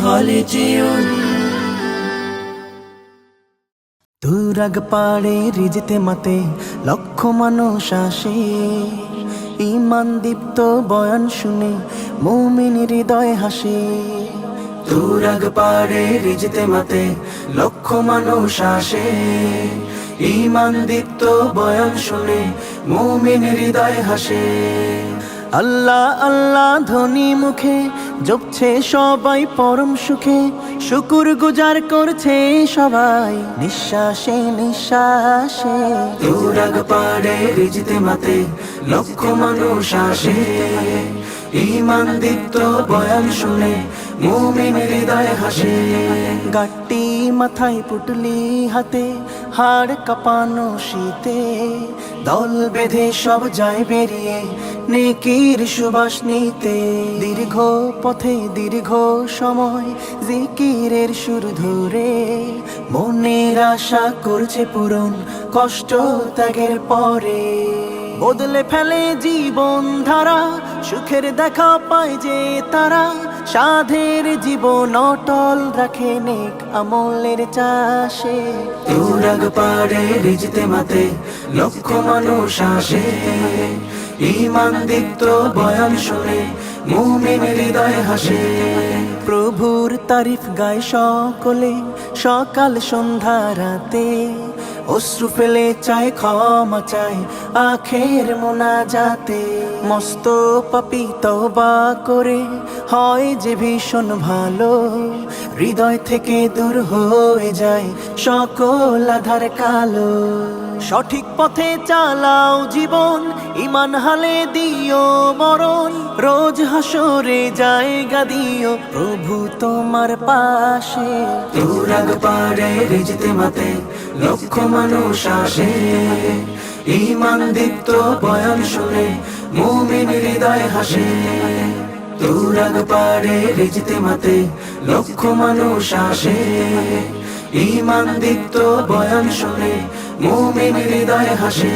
খালিজিউন। তুরাগ পাড়ে রিজতে মাতে লক্ষ মানুষ আসে, ঈমান দীপ্ত বয়ান শুনে মুমিন হৃদয় হাসে। তুরাগ পাড়ে রিজতে মাতে লক্ষ মানুষ আসে, ঈমান দীপ্ত বয়ান শুনে মুমিন হৃদয় হাসে। আল্লাহ আল্লাহ ধ্বনি মুখে জপছে সবাই পরম সুখে, শুকুর গুজার করছে সবাই নিঃশ্বাসে নিঃশ্বাসে। তুরাগ পাড়ে রিজতে মাতে লক্ষ মানুষ আসে, ঈমান দীপ্ত বয়ান শুনে মুমিন হৃদয় হাসে। গাট্টি মাথায় পুটলি হাতে হাড় কাঁপানো শীতে, দল বেঁধে সব যায় বেরিয়ে নেকির সুবাস নিতে। দীর্ঘ পথে দীর্ঘ সময় জিকিরের সুর ধরে, মনের আশা করছে পূরণ কষ্ট ত্যাগের পরে। বদলে ফেলে জীবন ধারা, সুখের দেখা পায় যে তারা, সাধের জীবন অটল রাখে নেক আমলের চাষে। তুরাগ পাড়ে রিজতে মাতে লক্ষ মানুষ আসে, ঈমান দীপ্ত বয়ান শুনে মুমিন হৃদয় হাসে। প্রভুর তারিফ গায় সকলে সকাল সন্ধ্যা রাতে, অশ্রু ফেলে চায় ক্ষমা চায় আখের মোনাজাতে। মস্ত পাপী তওবা করে হয় যে ভীষণ ভালো, হৃদয় থেকে দূর হয়ে যায় সকল আধার কালো। সঠিক পথে চালাও জীবন, ঈমান হালে দিও মরণ, রোজ হাসরে জায়গা দিও প্রভু তোমার পাশে। তুরাগ পাড়ে রিজতে মাতে লক্ষ মানুষ আসে, ঈমান দীপ্ত বয়ান শুনে মুমিন হৃদয় হাসে। তুরাগ পাড়ে রিজতে মাতে লক্ষ মানুষ আসে, ঈমান দীপ্ত বয়ান শুনে মুমিন হৃদয় হাসে।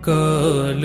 কাল